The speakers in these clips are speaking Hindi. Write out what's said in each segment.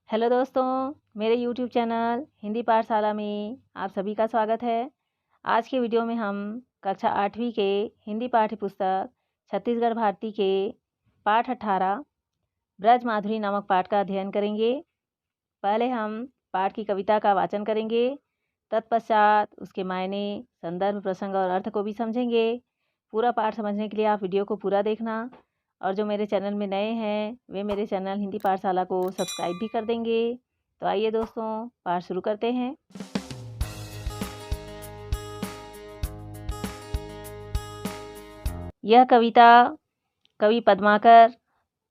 हेलो दोस्तों, मेरे YouTube चैनल हिंदी पाठशाला में आप सभी का स्वागत है। आज के वीडियो में हम कक्षा 8वीं के हिंदी पाठ्य पुस्तक छत्तीसगढ़ भारती के पाठ 18 ब्रज माधुरी नामक पाठ का अध्ययन करेंगे। पहले हम पाठ की कविता का वाचन करेंगे, तत्पश्चात उसके मायने, संदर्भ, प्रसंग और अर्थ को भी समझेंगे। पूरा पाठ समझने के लिए आप वीडियो को पूरा देखना और जो मेरे चैनल में नए हैं वे मेरे चैनल हिंदी पाठशाला को सब्सक्राइब भी कर देंगे। तो आइए दोस्तों, पाठ शुरू करते हैं। यह कविता कवि पद्माकर,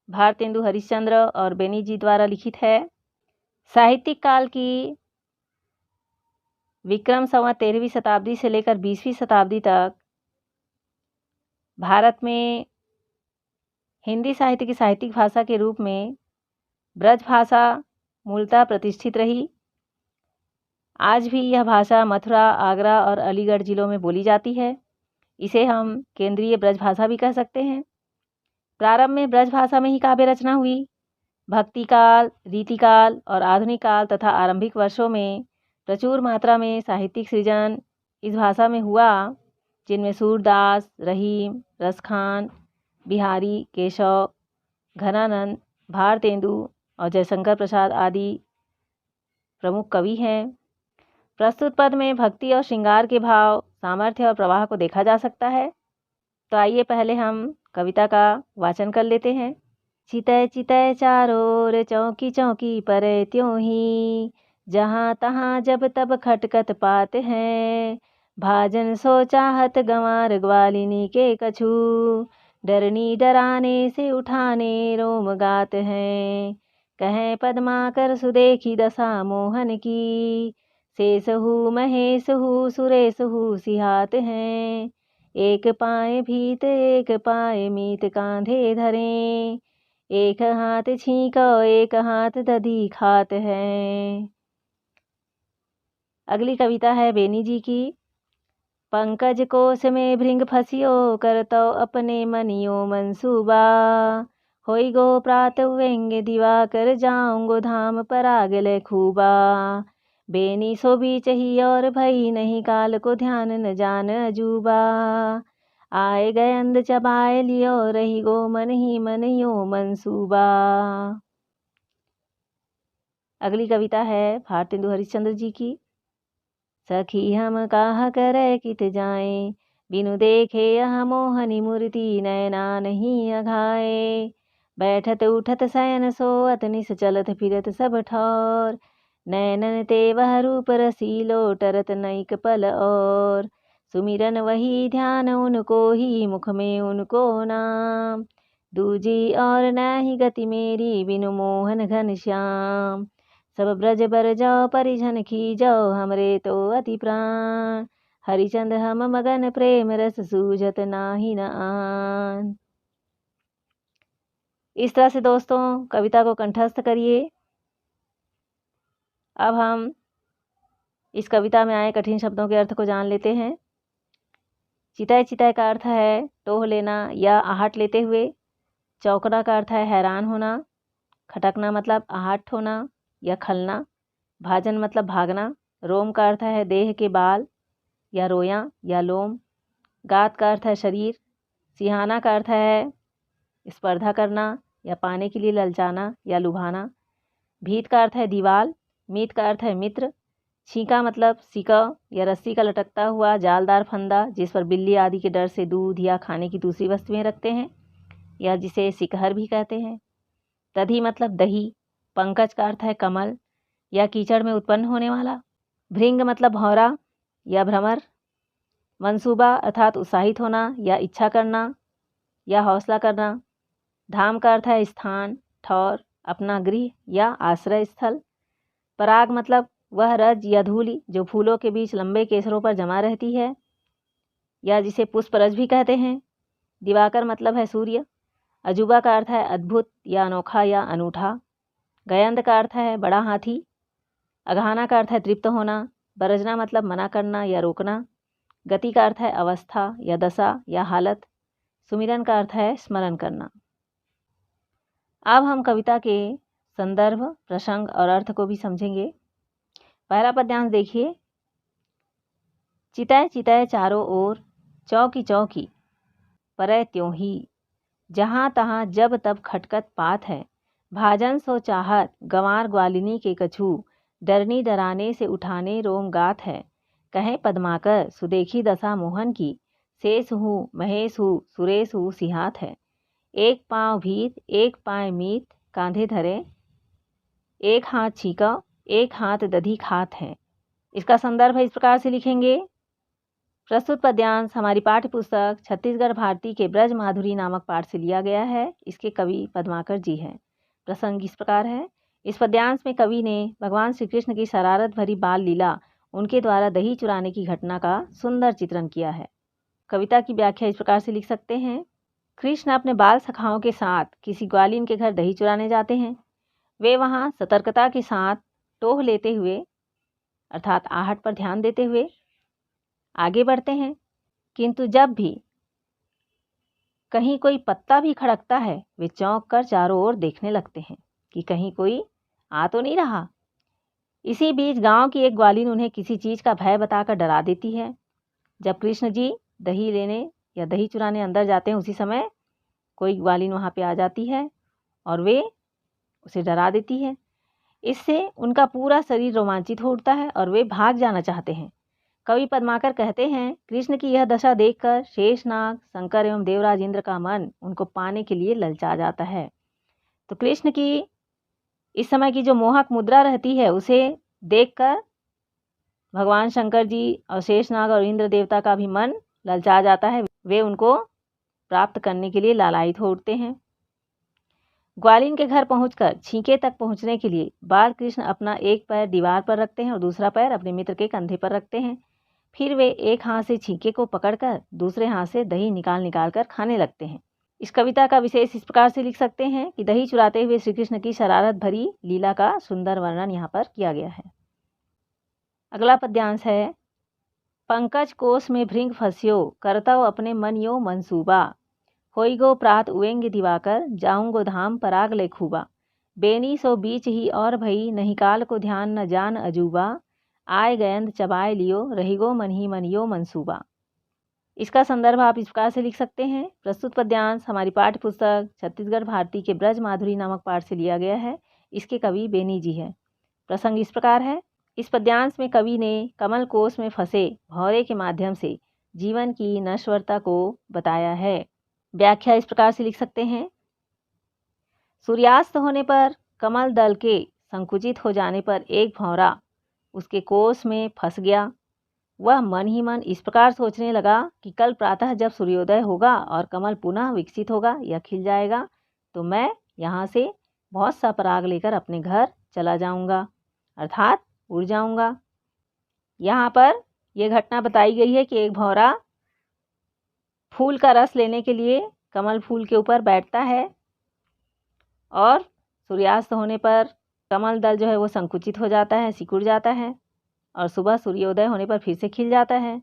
भारतेंदु हरिश्चंद्र और बेनी जी द्वारा लिखित है। साहित्यिक काल की विक्रम संवत 13वीं शताब्दी से लेकर 20वीं शताब्दी तक भारत में हिंदी साहित्य की साहित्यिक भाषा के रूप में ब्रज भाषा मूलतः प्रतिष्ठित रही। आज भी यह भाषा मथुरा, आगरा और अलीगढ़ जिलों में बोली जाती है। इसे हम केंद्रीय ब्रज भाषा भी कह सकते हैं। प्रारंभ में ब्रज भाषा में ही काव्य रचना हुई। भक्ति काल, रीतिकाल और आधुनिक काल तथा आरंभिक वर्षों में प्रचुर मात्रा में साहित्यिक सृजन इस भाषा में हुआ, जिनमें सूरदास, रहीम, रसखान, बिहारी, केशव, घनानंद, भारतेंदु और जयशंकर प्रसाद आदि प्रमुख कवि हैं। प्रस्तुत पद में भक्ति और श्रृंगार के भाव, सामर्थ्य और प्रवाह को देखा जा सकता है। तो आइए पहले हम कविता का वाचन कर लेते हैं। चितय चितय चारों चौकी चौकी पर त्यों ही, जहाँ तहाँ जब तब खटकत पात हैं। भाजन सो चाहत गंवार ग्वालिनी के कछु, डरनी डराने से उठाने रोम गात हैं। कहें पद्माकर सुदेखी दशा मोहन की, शेष हूँ महेश हूँ सुरेश हूँ सिहात हैं। एक पाए भीत एक पाए मीत कांधे धरें, एक हाथ छींको एक हाथ दधी खात हैं। अगली कविता है बेनी जी की। पंकज कोश में भृंग फसियो, करतो अपने मनियो मंसूबा। होई गो प्रात व्यंग दिवाकर, जाऊंगो धाम परागल खूबा। बेनी सो बीच ही और भई नहीं, काल को ध्यान न जान अजूबा। आए गए अंध चबाए लियो, रही गो मन ही मन यो मंसूबा। अगली कविता है भारतेंदु हरिश्चंद्र जी की। सखी हम काह करे कित जाए, बिनु देखे यह मोहनी मूर्ति नैना नहीं अघाए। बैठत उठत शयन सोअत, निस चलत फिरत सब ठौर। नैनन ते वह रूप रसीलो, टरत नैक पल और। सुमिरन वही ध्यान उनको ही, मुख में उनको नाम। दूजी और नाही गति मेरी, बिनु मोहन घन श्याम। सब ब्रज बर जाओ परिझन की जाओ, हमरे तो अति प्राण। हरिचंद हम मगन प्रेम रस, सूझत नाही न आन। इस तरह से दोस्तों कविता को कंठस्थ करिए। अब हम इस कविता में आए कठिन शब्दों के अर्थ को जान लेते हैं। चितय चितय का अर्थ है टोह लेना या आहट लेते हुए। चौंकना का अर्थ है हैरान होना। खटकना मतलब आहट होना या खलना। भाजन मतलब भागना। रोम का अर्थ है देह के बाल या रोयां या लोम। गात का अर्थ है शरीर। सिहाना का अर्थ है स्पर्धा करना या पाने के लिए ललचाना या लुभाना। भीत का अर्थ है दीवाल। मीत का अर्थ है मित्र। छींका मतलब सिका या रस्सी का लटकता हुआ जालदार फंदा, जिस पर बिल्ली आदि के डर से दूध या खाने की दूसरी वस्तुएं रखते हैं, या जिसे सिकहर भी कहते हैं। दधी मतलब दही। पंकज का अर्थ है कमल या कीचड़ में उत्पन्न होने वाला। भृंग मतलब भौरा या भ्रमर। मंसूबा अर्थात उत्साहित होना या इच्छा करना या हौसला करना। धाम का अर्थ है स्थान, ठौर, अपना गृह या आश्रय स्थल। पराग मतलब वह रज या धूलि जो फूलों के बीच लंबे केसरों पर जमा रहती है, या जिसे पुष्परज भी कहते हैं। दिवाकर मतलब है सूर्य। अजूबा का अर्थ है अद्भुत या अनोखा या अनूठा। गयंद का अर्थ है बड़ा हाथी। अघाना का अर्थ है तृप्त होना। बरजना मतलब मना करना या रोकना। गति का अर्थ है अवस्था या दशा या हालत। सुमिरन का अर्थ है स्मरण करना। अब हम कविता के संदर्भ, प्रसंग और अर्थ को भी समझेंगे। पहला पद्यांश देखिए। चितय चितय चारों ओर, चौकी चौकी परय त्यों ही, जहाँ तहाँ जब तब खटकत पात है। भाजन सो चाहत गंवार ग्वालिनी के कछु, डरनी डराने से उठाने रोम गात है। कहें पद्माकर सुदेखी दशा मोहन की, शेष हूँ महेश हूँ सुरेश हूँ सिहात है। एक पाँव भीत एक पाँव मीत कांधे धरे, एक हाथ छीका एक हाथ दधी खात है। इसका संदर्भ इस प्रकार से लिखेंगे। प्रस्तुत पद्यांश हमारी पाठ्य पुस्तक छत्तीसगढ़ भारती के ब्रज माधुरी नामक पाठ से लिया गया है। इसके कवि पद्माकर जी हैं। प्रसंग इस प्रकार है। इस पद्यांश में कवि ने भगवान श्री कृष्ण की शरारत भरी बाल लीला, उनके द्वारा दही चुराने की घटना का सुंदर चित्रण किया है। कविता की व्याख्या इस प्रकार से लिख सकते हैं। कृष्ण अपने बाल सखाओं के साथ किसी ग्वालिन के घर दही चुराने जाते हैं। वे वहाँ सतर्कता के साथ टोह लेते हुए अर्थात आहट पर ध्यान देते हुए आगे बढ़ते हैं, किंतु जब भी कहीं कोई पत्ता भी खड़कता है वे चौंक कर चारों ओर देखने लगते हैं कि कहीं कोई आ तो नहीं रहा। इसी बीच गांव की एक ग्वालिन उन्हें किसी चीज़ का भय बताकर डरा देती है। जब कृष्ण जी दही लेने या दही चुराने अंदर जाते हैं, उसी समय कोई ग्वालिन वहाँ पे आ जाती है और वे उसे डरा देती है। इससे उनका पूरा शरीर रोमांचित हो उठता है और वे भाग जाना चाहते हैं। कवि पद्माकर कहते हैं, कृष्ण की यह दशा देखकर शेषनाग, शंकर एवं देवराज इंद्र का मन उनको पाने के लिए ललचा जाता है। तो कृष्ण की इस समय की जो मोहक मुद्रा रहती है उसे देखकर भगवान शंकर जी और शेषनाग और इंद्र देवता का भी मन ललचा जाता है। वे उनको प्राप्त करने के लिए लालायित हो उठते हैं। ग्वालिन के घर पहुंचकर छींके तक पहुंचने के लिए बाल कृष्ण अपना एक पैर दीवार पर रखते हैं और दूसरा पैर अपने मित्र के कंधे पर रखते हैं। फिर वे एक हाथ से छींके को पकड़कर दूसरे हाथ से दही निकाल कर खाने लगते हैं। इस कविता का विशेष इस प्रकार से लिख सकते हैं कि दही चुराते हुए श्री कृष्ण की शरारत भरी लीला का सुंदर वर्णन यहाँ पर किया गया है। अगला पद्यांश है। पंकज कोस में भृंग फंस्यो, करतव अपने मन यो मंसूबा। होइगो प्रात उएंगे दिवाकर, जाऊंगो धाम पराग ले खूबा। बेनी सो बीच ही और भई, नहीं काल को ध्यान न जान अजूबा। आय गयंद चबाए लियो, रहिगो मन ही मन यो मंसूबा। इसका संदर्भ आप इस प्रकार से लिख सकते हैं। प्रस्तुत पद्यांश हमारी पाठ्य पुस्तक छत्तीसगढ़ भारती के ब्रज माधुरी नामक पाठ से लिया गया है। इसके कवि बेनी जी हैं। प्रसंग इस प्रकार है। इस पद्यांश में कवि ने कमल कोश में फंसे भौरे के माध्यम से जीवन की नश्वरता को बताया है। व्याख्या इस प्रकार से लिख सकते हैं। सूर्यास्त होने पर कमल दल के संकुचित हो जाने पर एक भौरा उसके कोश में फंस गया। वह मन ही मन इस प्रकार सोचने लगा कि कल प्रातः जब सूर्योदय होगा और कमल पुनः विकसित होगा या खिल जाएगा तो मैं यहाँ से बहुत सा पराग लेकर अपने घर चला जाऊँगा, अर्थात उड़ जाऊँगा। यहाँ पर यह घटना बताई गई है कि एक भौरा फूल का रस लेने के लिए कमल फूल के ऊपर बैठता है और सूर्यास्त होने पर कमल दल जो है वो संकुचित हो जाता है, सिकुड़ जाता है और सुबह सूर्योदय होने पर फिर से खिल जाता है।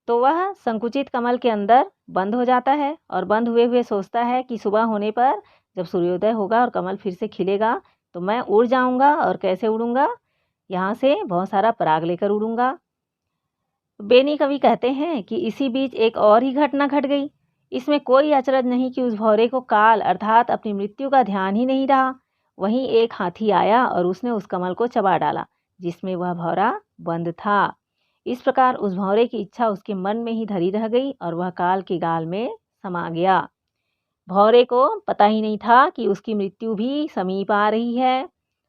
तो वह संकुचित कमल के अंदर बंद हो जाता है और बंद हुए हुए सोचता है कि सुबह होने पर जब सूर्योदय होगा और कमल फिर से खिलेगा तो मैं उड़ जाऊंगा। और कैसे उड़ूंगा? यहाँ से बहुत सारा पराग लेकर उड़ूंगा। बेनी कवि कहते हैं कि इसी बीच एक और ही घटना घट गई। इसमें कोई अचरज नहीं कि उस भौरे को काल अर्थात अपनी मृत्यु का ध्यान ही नहीं रहा। वहीं एक हाथी आया और उसने उस कमल को चबा डाला जिसमें वह भौरा बंद था। इस प्रकार उस भौरे की इच्छा उसके मन में ही धरी रह गई और वह काल के गाल में समा गया। भौरे को पता ही नहीं था कि उसकी मृत्यु भी समीप आ रही है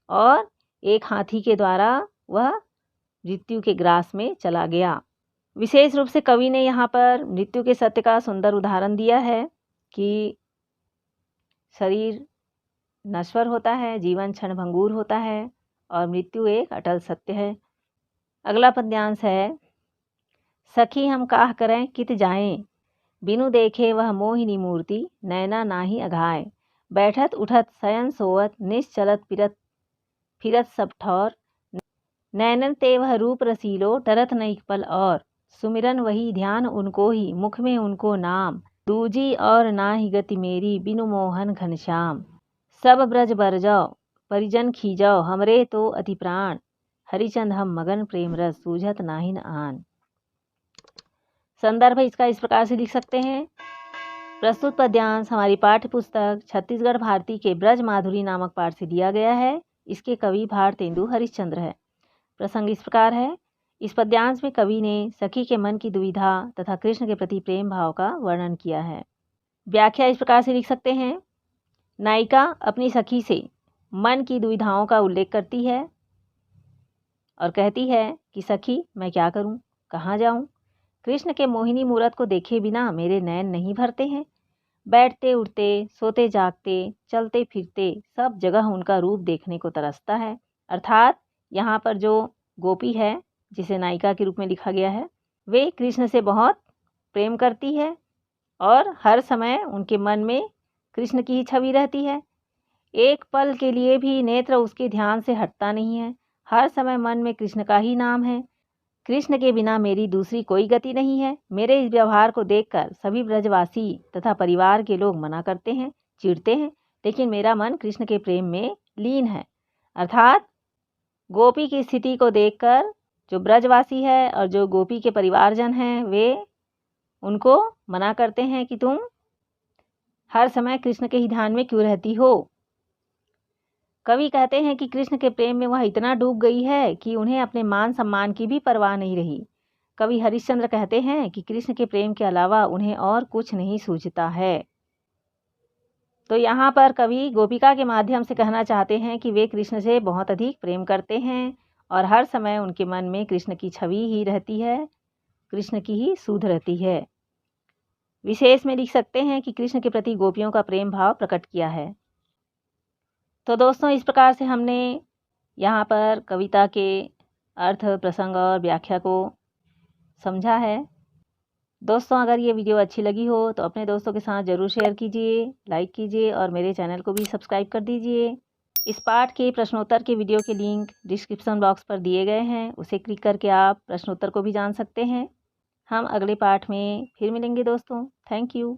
और एक हाथी के द्वारा वह मृत्यु के ग्रास में चला गया। विशेष रूप से कवि ने यहाँ पर मृत्यु के सत्य का सुंदर उदाहरण दिया है कि शरीर नश्वर होता है, जीवन क्षणभंगुर होता है और मृत्यु एक अटल सत्य है। अगला पद्यांश है। सखी हम काह करें कित जाएं, बिनु देखे वह मोहिनी मूर्ति, नैना नाही अघाय। बैठत उठत शयन सोवत, निश्चलत फिरत सब ठौर। नैनन ते वह रूप रसीलो, डरत न एक पल और। सुमिरन वही ध्यान उनको ही, मुख में उनको नाम। दूजी और ना ही गति मेरी, बिनु मोहन घनश्याम। सब ब्रज बर जाओ, परिजन खींचौ हमरे तो अति प्राण, हरिचंद हम मगन प्रेम रस सूझत नाहिन आन। संदर्भ इसका इस प्रकार से लिख सकते हैं। प्रस्तुत पद्यांश हमारी पाठ्य पुस्तक छत्तीसगढ़ भारती के ब्रज माधुरी नामक पाठ से लिया गया है। इसके कवि भारतेंदु हरिश्चंद्र है। प्रसंग इस प्रकार है। इस पद्यांश में कवि ने सखी के मन की दुविधा तथा कृष्ण के प्रति प्रेम भाव का वर्णन किया है। व्याख्या इस प्रकार से लिख सकते हैं। नायिका अपनी सखी से मन की दुविधाओं का उल्लेख करती है और कहती है कि सखी मैं क्या करूं, कहाँ जाऊं। कृष्ण के मोहिनी मूरत को देखे बिना मेरे नैन नहीं भरते हैं। बैठते उठते, सोते जागते, चलते फिरते सब जगह उनका रूप देखने को तरसता है। अर्थात यहाँ पर जो गोपी है जिसे नायिका के रूप में लिखा गया है, वे कृष्ण से बहुत प्रेम करती है और हर समय उनके मन में कृष्ण की ही छवि रहती है। एक पल के लिए भी नेत्र उसके ध्यान से हटता नहीं है। हर समय मन में कृष्ण का ही नाम है। कृष्ण के बिना मेरी दूसरी कोई गति नहीं है। मेरे इस व्यवहार को देखकर सभी ब्रजवासी तथा परिवार के लोग मना करते हैं, चिढ़ते हैं, लेकिन मेरा मन कृष्ण के प्रेम में लीन है। अर्थात गोपी की स्थिति को देखकर जो ब्रजवासी है और जो गोपी के परिवारजन हैं, वे उनको मना करते हैं कि तुम हर समय कृष्ण के ही ध्यान में क्यों रहती हो। कवि कहते हैं कि कृष्ण के प्रेम में वह इतना डूब गई है कि उन्हें अपने मान सम्मान की भी परवाह नहीं रही। कवि हरिश्चंद्र कहते हैं कि कृष्ण के प्रेम के अलावा उन्हें और कुछ नहीं सूझता है। तो यहाँ पर कवि गोपिका के माध्यम से कहना चाहते हैं कि वे कृष्ण से बहुत अधिक प्रेम करते हैं और हर समय उनके मन में कृष्ण की छवि ही रहती है, कृष्ण की ही सुध रहती है। विशेष में लिख सकते हैं कि कृष्ण के प्रति गोपियों का प्रेम भाव प्रकट किया है। तो दोस्तों, इस प्रकार से हमने यहाँ पर कविता के अर्थ, प्रसंग और व्याख्या को समझा है। दोस्तों, अगर ये वीडियो अच्छी लगी हो तो अपने दोस्तों के साथ ज़रूर शेयर कीजिए, लाइक कीजिए और मेरे चैनल को भी सब्सक्राइब कर दीजिए। इस पाठ के प्रश्नोत्तर के वीडियो के लिंक डिस्क्रिप्शन बॉक्स पर दिए गए हैं, उसे क्लिक करके आप प्रश्नोत्तर को भी जान सकते हैं। हम अगले पाठ में फिर मिलेंगे दोस्तों। Thank you.